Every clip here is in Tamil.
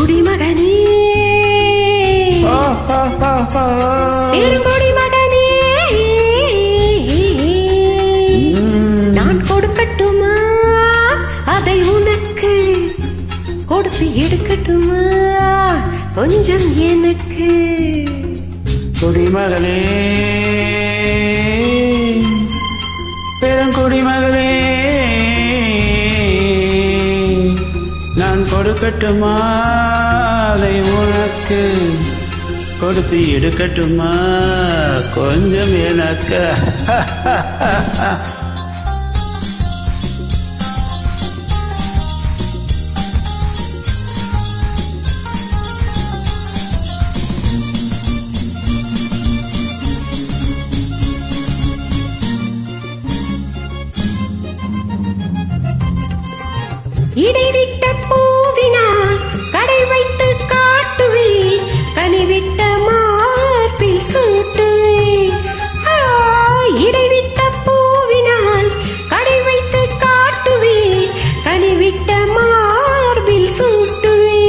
குடிமகனே பெருங்குடிமகனே, நான் கொடுக்கட்டுமா அதை உனக்கு, கொடுத்து எடுக்கட்டுமா கொஞ்சம் எனக்கு? குடிமகளே பெருங்குடிமகளே, நான் கொடுக்கட்டுமா அதை உனக்கு, கொடுத்து எடுக்கட்டுமா கொஞ்சம் எனக்கு? இடைவிட்ட பூவினால் கடை வைத்து காட்டுவே, கனிவிட்ட மார்பில் சூட்டுவே. இடைவிட்ட பூவினால் கடை வைத்து காட்டுவே, கனிவிட்ட மார்பில் சூட்டுவே.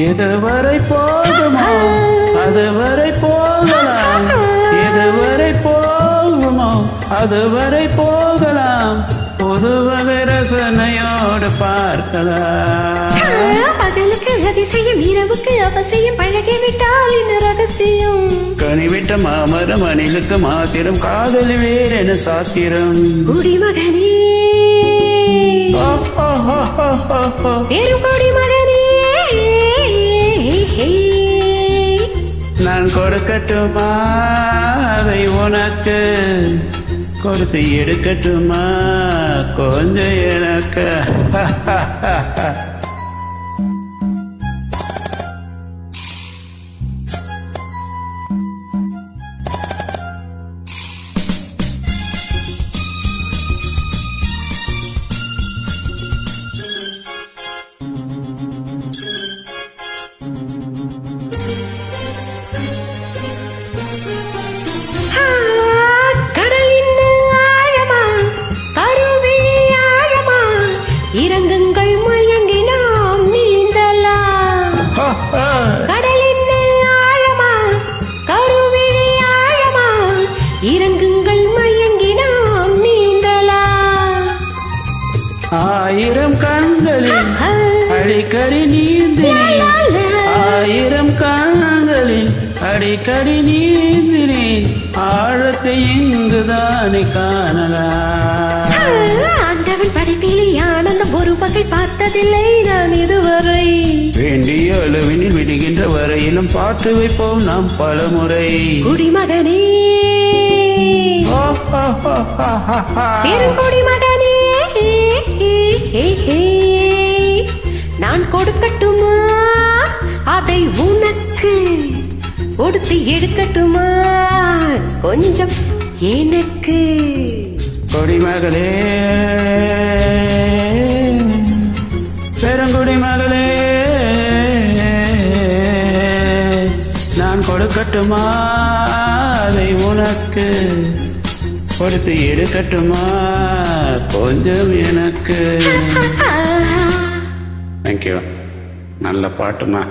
எதுவரை போகுமோ அதுவரை போகலாம், எதுவரை போகுமோ அதுவரை போகலாம், பொதுவகை ரசனையோடு பார்க்கலாம். பகலுக்கு அதிசயம், இரவுக்கு அவசியம், பழகிவிட்டால் இந்த ரகசியம். கனிவிட்ட மாமரம் அணிலுக்கு மாத்திரம், காதலி வேறென சாத்திரம். குடிமகனே பெருங்குடிமகனே, நான் கொடுக்கட்டுமா அதை உனக்கு, கொடுத்து எடுக்கட்டுமா கொஞ்சம் எனக்கு? இறங்குங்கள் மயங்கி நாம் நீந்தலாம். கடலின் ஆழமா கருவிழி ஆழமா, இறங்குங்கள் மயங்கி நாம் நீந்தலாம். ஆயிரம் கண்களில் அடிக்கடி நீந்தினேன், ஆயிரம் கண்களில் அடிக்கடி நீந்தினேன், ஆழத்தை இங்குதானே காணலாம். ஆண்டவன் படைப்பிலே ஆனந்தம் ஒரு வகை பார்த்ததில்லை நான் இதுவரை. வேண்டிய அளவினில் விடுகின்ற வரையிலும் பார்த்து வைப்போம் நாம் பலமுறை. குடிமகனே பெருங்குடிமகனே, நான் கொடுக்கட்டுமா அதை உனக்கு, கொடுத்து எடுக்கட்டுமா கொஞ்சம் எனக்கு? குடிமகளே பெருங்குடிமகளே, நான் கொடுக்கட்டுமா அதை உனக்கு, கொடுத்து எடுக்கட்டுமா கொஞ்சம் எனக்கு? தேங்க்யூ. நல்ல பாட்டுமா.